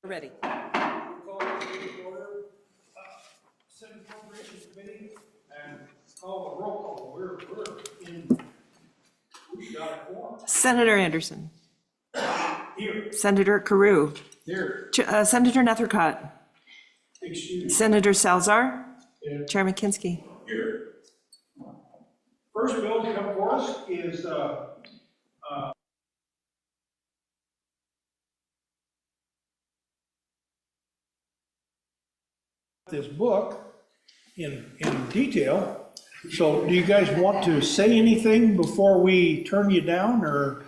Ready. Call the meeting to order. Senate Appropriations Committee, and call a roll call. We're in. We got a quorum. Senator Anderson. Here. Senator Carew. Here. Senator Nethercott. Excuse. Senator Salzar. Here. Chairman Kinski. Here. First bill to come for us is this book in detail. So do you guys want to say anything before we turn you down, or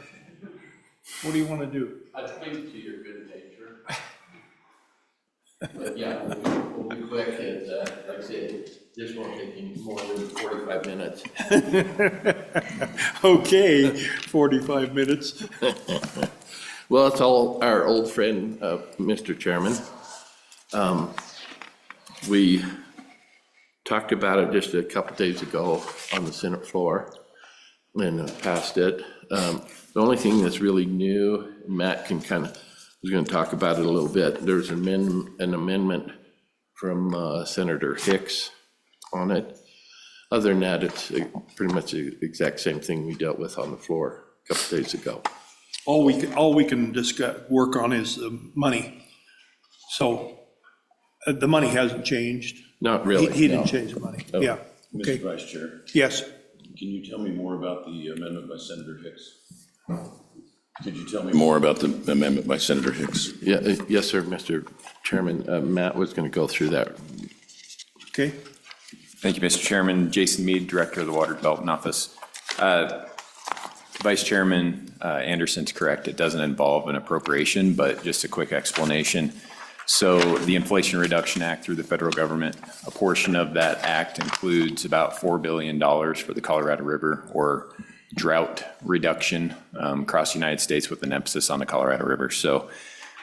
what do you want to do? I think to your good nature. But yeah, we'll be quick, and like I said, this won't take any more than 45 minutes. Okay, 45 minutes. Well, it's all our old friend, Mr. Chairman. We talked about it just a couple days ago on the Senate floor and passed it. The only thing that's really new, Matt can was going to talk about it a little bit. There's an amendment from Senator Hicks on it. Other than that, it's pretty much the exact same thing we dealt with on the floor a couple days ago. All we can discuss, work on is the money. So the money hasn't changed. Not really. He didn't change the money. Oh. Yeah. Mr. Okay. Vice Chair, Yes. can you tell me more about the amendment by Senator Hicks? Could you tell me more about the amendment by Senator Hicks? Yeah, yes, sir, Mr. Chairman. Matt was going to go through that. Okay. Thank you, Mr. Chairman. Jason Mead, Director of the Water Development Office. Vice Chairman Anderson's correct. It doesn't involve an appropriation, but just a quick explanation. So the Inflation Reduction Act through the federal government, a portion of that act includes about $4 billion for the Colorado River, or drought reduction across the United States, with an emphasis on the Colorado River. So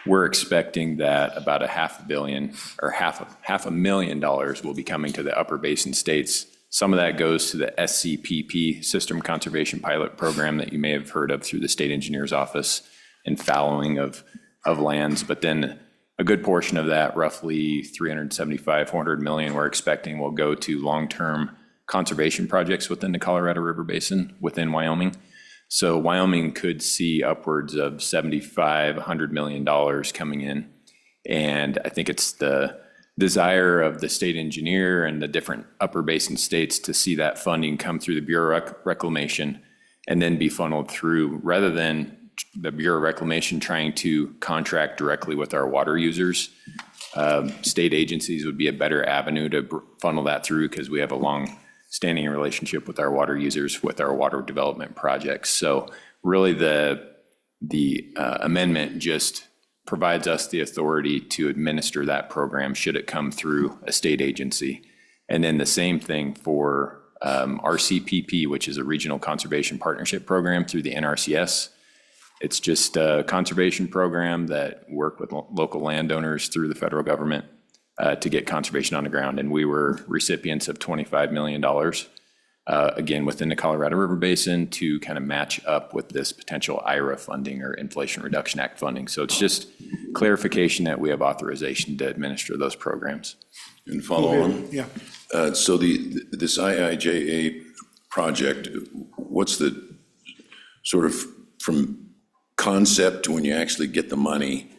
we're expecting that about $500 million or half a million dollars will be coming to the upper basin states. Some of that goes to the SCPP, System Conservation Pilot Program, that you may have heard of through the State Engineer's Office, and fallowing of lands. But then a good portion of that, roughly 375, 400 million, we're expecting will go to long-term conservation projects within the Colorado River Basin within Wyoming. So Wyoming could see upwards of $75, $100 million coming in. And I think it's the desire of the state engineer and the different upper basin states to see that funding come through the Bureau of Reclamation and then be funneled through, rather than the Bureau of Reclamation trying to contract directly with our water users. State agencies would be a better avenue to funnel that through, because we have a long-standing relationship with our water users with our water development projects. So really the amendment just provides us the authority to administer that program should it come through a state agency. And then the same thing for RCPP, which is a Regional Conservation Partnership Program through the NRCS. It's just a conservation program that work with local landowners through the federal government to get conservation on the ground. And we were recipients of $25 million, again, within the Colorado River Basin, to kind of match up with this potential IRA funding, or Inflation Reduction Act funding. So it's just clarification that we have authorization to administer those programs. And follow on? Yeah. So this IIJA project, what's the sort of from concept to when you actually get the money?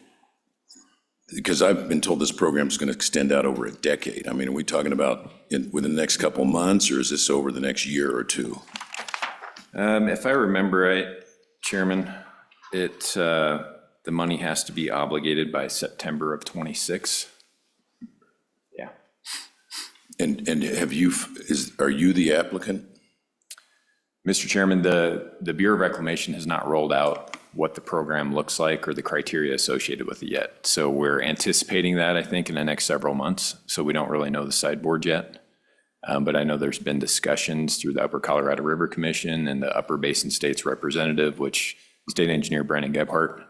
Because I've been told this program is going to extend out over a decade. I mean, are we talking about within the next couple months, or is this over the next year or two? If I remember right, Chairman, the money has to be obligated by September of '26. Yeah. And are you the applicant? Mr. Chairman, the Bureau of Reclamation has not rolled out what the program looks like or the criteria associated with it yet. So we're anticipating that, I think, in the next several months. So we don't really know the sideboard yet. But I know there's been discussions through the Upper Colorado River Commission and the Upper Basin States Representative, which State Engineer Brandon Gebhardt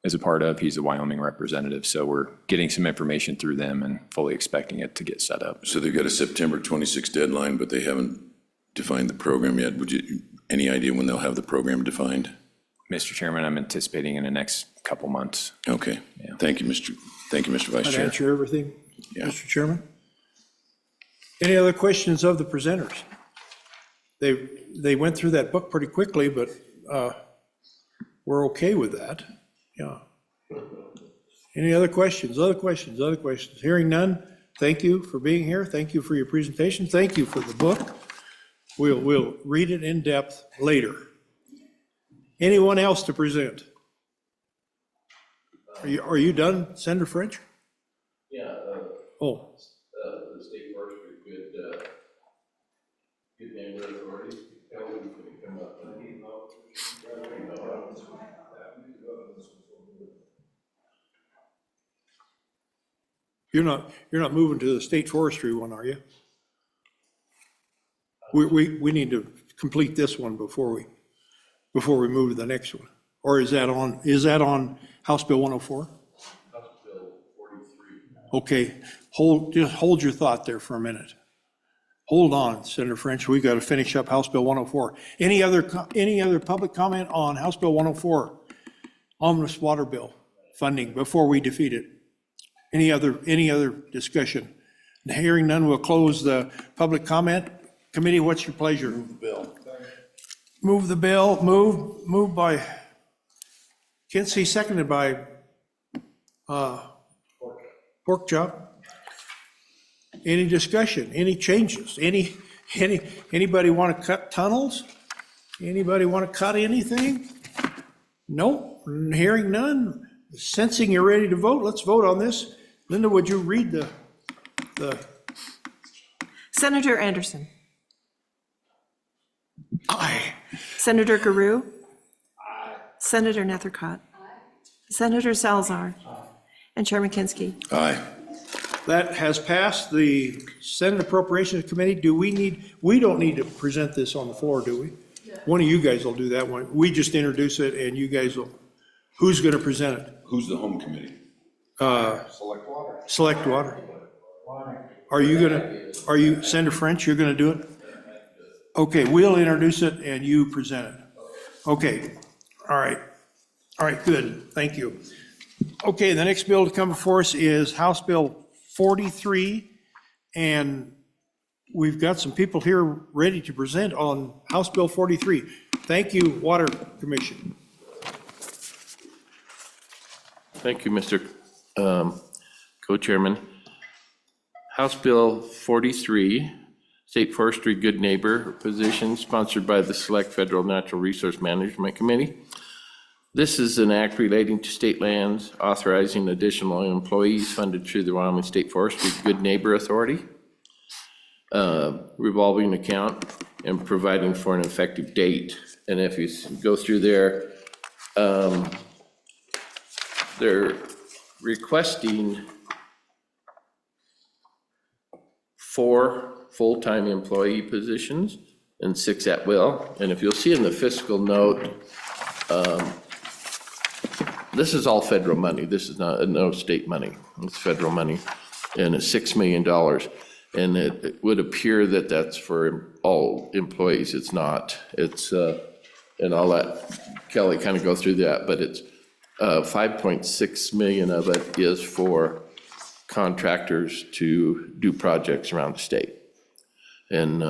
is a part of. He's a Wyoming representative. So we're getting some information through them and fully expecting it to get set up. So they've got a September 26 deadline, but they haven't defined the program yet. Any idea when they'll have the program defined? Mr. Chairman, I'm anticipating in the next couple months. Okay. Yeah. Thank you, Mr. Thank you, Mr. Vice That Chair. answer everything, Yeah. Mr. Chairman? Any other questions of the presenters? They went through that book pretty quickly, but we're okay with that. Yeah. Any other questions, other questions, other questions? Hearing none, thank you for being here. Thank you for your presentation. Thank you for the book. We'll read it in depth later. Anyone else to present? Are you done, Senator French? Yeah, Oh, the state forestry good neighbor authority. Kelly's gonna come up and you're not moving to the state forestry one, are you? We need to complete this one before we move to the next one. Or is that on House Bill 104? House Bill 43. Okay, just hold your thought there for a minute. Hold on, Senator French, we got to finish up House Bill 104. Any other public comment on House Bill 104? Omnibus water bill funding before we defeat it? Any other discussion? Hearing none, we'll close the public comment. Committee, what's your pleasure? Move the bill. Move the bill, moved by Kinsey, seconded by Pork Chop. Any discussion, any changes, anybody want to cut tunnels? Anybody want to cut anything? Nope, hearing none. Sensing you're ready to vote, let's vote on this. Linda, would you read the Senator Anderson. aye? Senator Garou. Senator Nethercott. Senator Salzar. And Chairman Kinsky. Aye. That has passed the Senate Appropriations Committee. We don't need to present this on the floor, do we? One of you guys will do that one. We just introduce it and you guys will, who's going to present it? Who's the home committee? Select Water. Are you, Senator French, you're going to do it? Okay, we'll introduce it and you present it. Okay, all right, good, thank you. Okay, the next bill to come before us is House Bill 43, and we've got some people here ready to present on House Bill 43. Thank you, Water Commission. Thank you, Mr. Co-Chairman. House Bill 43, State Forestry Good Neighbor position, sponsored by the Select Federal Natural Resource Management Committee. This is an act relating to state lands, authorizing additional employees funded through the Wyoming State Forestry Good Neighbor Authority, revolving account, and providing for an effective date. And if you go through there, they're requesting 4 full-time employee positions and 6 at will. And if you'll see in the fiscal note, this is all federal money. This is no state money. It's federal money, and it's $6 million. And it would appear that that's for all employees. It's not. It's, and I'll let Kelly kind of go through that, but it's 5.6 million of it is for contractors to do projects around the state. And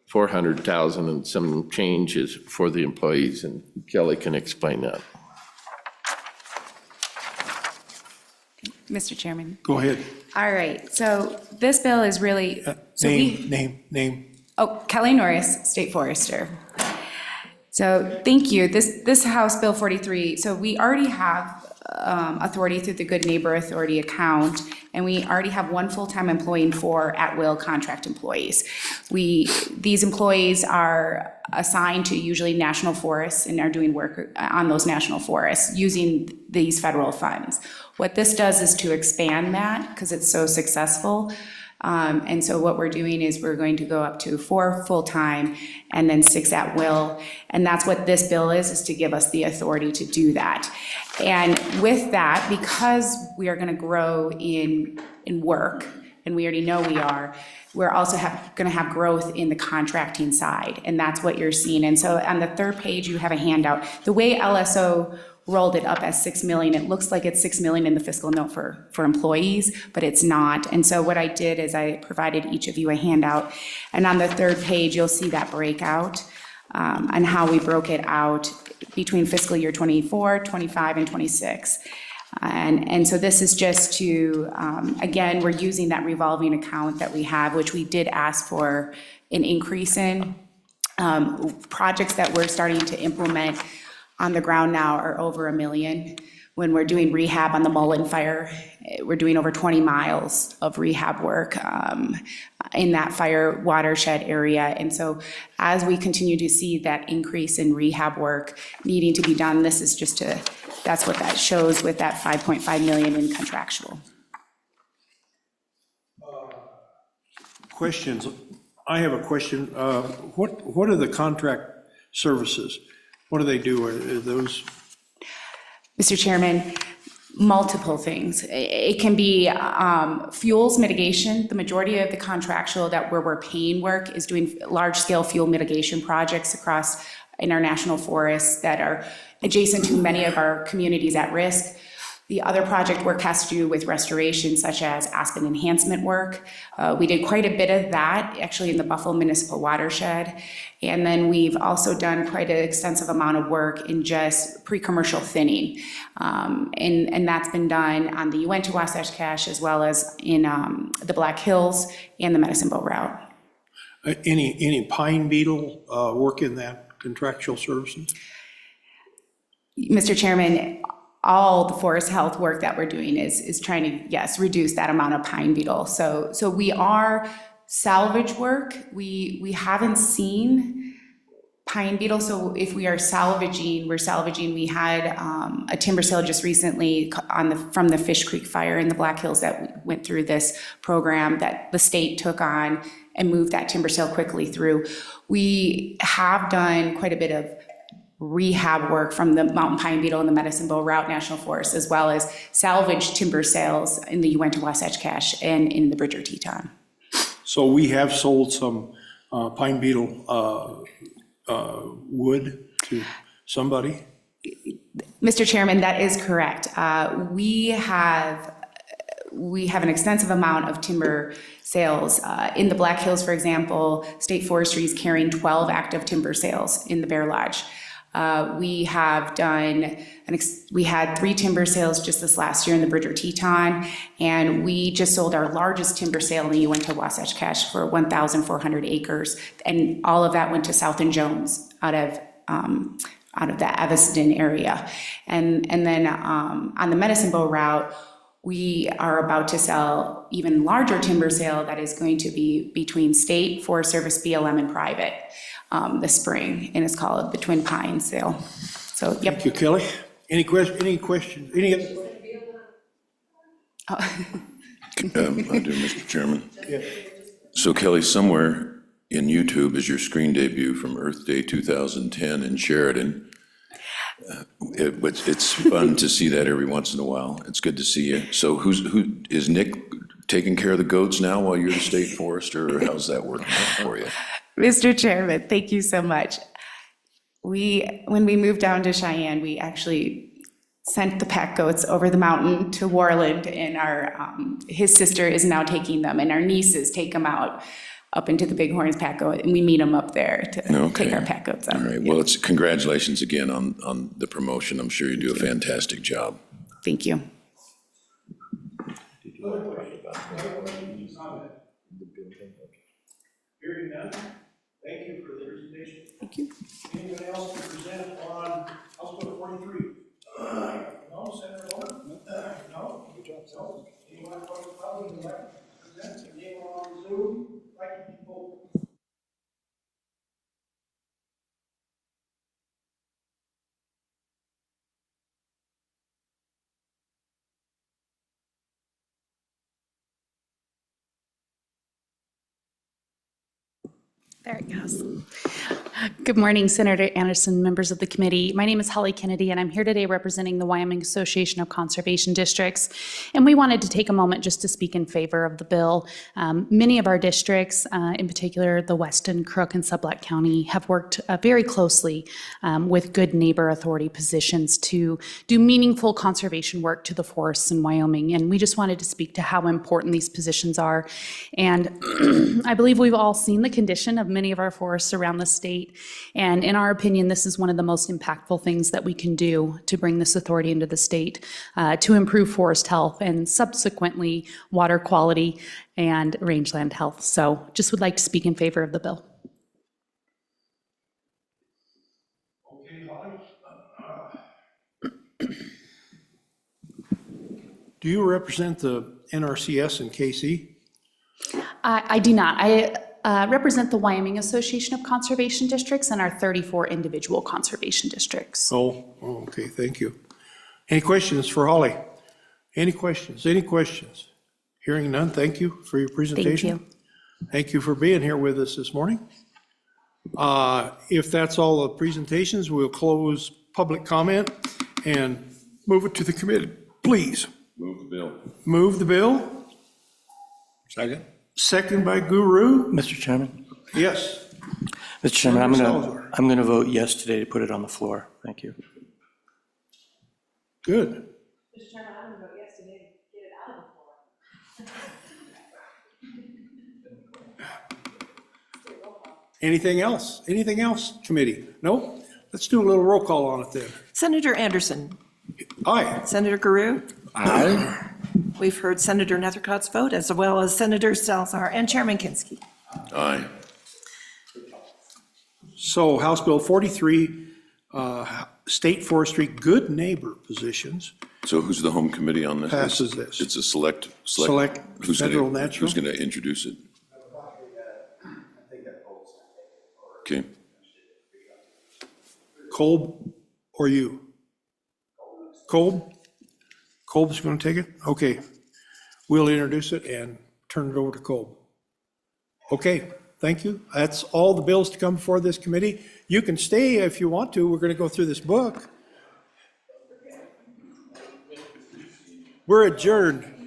400,000 and some change is for the employees, and Kelly can explain that. Mr. Chairman. Go ahead. All right, so this bill is really, Name. oh, Kelly Norris, State Forester. So thank you. This House Bill 43, so we already have authority through the Good Neighbor Authority account, and we already have 1 full-time employee and 4 at-will contract employees. These employees are assigned to usually national forests and are doing work on those national forests using these federal funds. What this does is to expand that because it's so successful. And so what we're doing is we're going to go up to 4 full-time and then 6 at will. And that's what this bill is to give us the authority to do that. And with that, because we are going to grow in work, and we already know we are, we're also going to have growth in the contracting side, and that's what you're seeing. And so on the 3rd page, you have a handout. The way LSO rolled it up as 6 million. It looks like it's 6 million in the fiscal note for employees, but it's not. And so what I did is I provided each of you a handout, and on the third page, you'll see that breakout on how we broke it out between fiscal year 24, 25, and 26. And so this is just to, again, we're using that revolving account that we have, which we did ask for an increase in. Projects that we're starting to implement on the ground now are over $1 million. When we're doing rehab on the Mullen Fire, we're doing over 20 miles of rehab work in that fire watershed area. And so as we continue to see that increase in rehab work needing to be done, this is just to, that's what that shows with that 5.5 million in contractual. Questions? I have a question. What are the contract services? What do they do? Are those? Mr. Chairman, multiple things. It can be fuels mitigation. The majority of the contractual that where we're paying work is doing large-scale fuel mitigation projects across in our national forests that are adjacent to many of our communities at risk. The other project work has to do with restoration, such as aspen enhancement work. We did quite a bit of that, actually, in the Buffalo Municipal Watershed. And then we've also done quite an extensive amount of work in just pre-commercial thinning. And that's been done on the Uinta-Wasatch Cache as well as in the Black Hills and the Medicine Bow route. Any pine beetle work in that contractual services? Mr. Chairman, all the forest health work that we're doing is trying to, yes, reduce that amount of pine beetle. So we are salvage work. We haven't seen pine beetle. So if we are salvaging, we're salvaging. We had a timber sale just recently from the Fish Creek fire in the Black Hills that went through this program that the state took on and moved that timber sale quickly through. We have done quite a bit of rehab work from the mountain pine beetle and the Medicine Bow Route National Forest, as well as salvage timber sales in the Uinta-Wasatch Cache and in the Bridger Teton. So we have sold some pine beetle wood to somebody? Mr. Chairman, that is correct. We have an extensive amount of timber sales. In the Black Hills, for example, State Forestry is carrying 12 active timber sales in the Bear Lodge. We have done, we had 3 timber sales just this last year in the Bridger Teton, and we just sold our largest timber sale in the Uinta-Wasatch Cache for 1,400 acres, and all of that went to South and Jones out of the Evanston area. And then on the Medicine Bow route, we are about to sell even larger timber sale that is going to be between State, Forest Service, BLM, and private this spring, and it's called the Twin Pines sale. So, yep. Thank you, Kelly. Any questions? Any other? I do, Mr. Chairman. Yeah. So Kelly, somewhere in YouTube is your screen debut from Earth Day 2010 in Sheridan. It's fun to see that every once in a while. It's good to see you. So who is Nick taking care of the goats now while you're the state forester, or how's that working out for you? Mr. Chairman, thank you so much. When we moved down to Cheyenne, we actually sent the pack goats over the mountain to Warland, and his sister is now taking them, and our nieces take them out up into the Bighorns pack goat, and we meet them up there to take our pack goats out. All right, well, it's congratulations again on the promotion. I'm sure you do a fantastic job. Thank you. Hearing none, thank you for the presentation. Thank you. Anyone else to present on House Bill 43? No, Senator Lowen? No? No? Anyone from the public would like to present? Anyone on Zoom? Like people? There it goes. Good morning, Senator Anderson, members of the committee. My name is Holly Kennedy, and I'm here today representing the Wyoming Association of Conservation Districts. And we wanted to take a moment just to speak in favor of the bill. Many of our districts, in particular the Weston, Crook, and Sublette County, have worked very closely with good neighbor authority positions to do meaningful conservation work to the forests in Wyoming. And we just wanted to speak to how important these positions are. And I believe we've all seen the condition of many of our forests around the state. And in our opinion, this is one of the most impactful things that we can do to bring this authority into the state to improve forest health and subsequently water quality and rangeland health. So just would like to speak in favor of the bill. Do you represent the NRCS in KC? I do not. I represent the Wyoming Association of Conservation Districts and our 34 individual conservation districts. Oh, okay, thank you. Any questions for Holly? Any questions? Any questions? Hearing none, thank you for your presentation. Thank you. Thank you for being here with us this morning. If that's all the presentations, we'll close public comment and move it to the committee. Please. Move the bill. Move the bill. Second. Second by Guru. Mr. Chairman? Yes. Mr. Chairman, Salazar. I'm gonna vote yes today to put it on the floor. Thank you. Good. Mr. Chairman, I'm going to vote yes today to get it out of the floor. Anything else? Anything else, committee? No? Let's do a little roll call on it then. Senator Anderson. Aye. Senator Guru. Aye. We've heard Senator Nethercott's vote, as well as Senator Salzar and Chairman Kinsky. Aye. So House Bill 43, state forestry good neighbor positions. So who's the home committee on this? Passes this. It's a select. Select federal natural. Who's going to introduce it? Okay. Kolb or you? Kolb? Kolb's going to take it? Okay. We'll introduce it and turn it over to Kolb. Okay, thank you. That's all the bills to come before this committee. You can stay if you want to. We're going to go through this book. We're adjourned.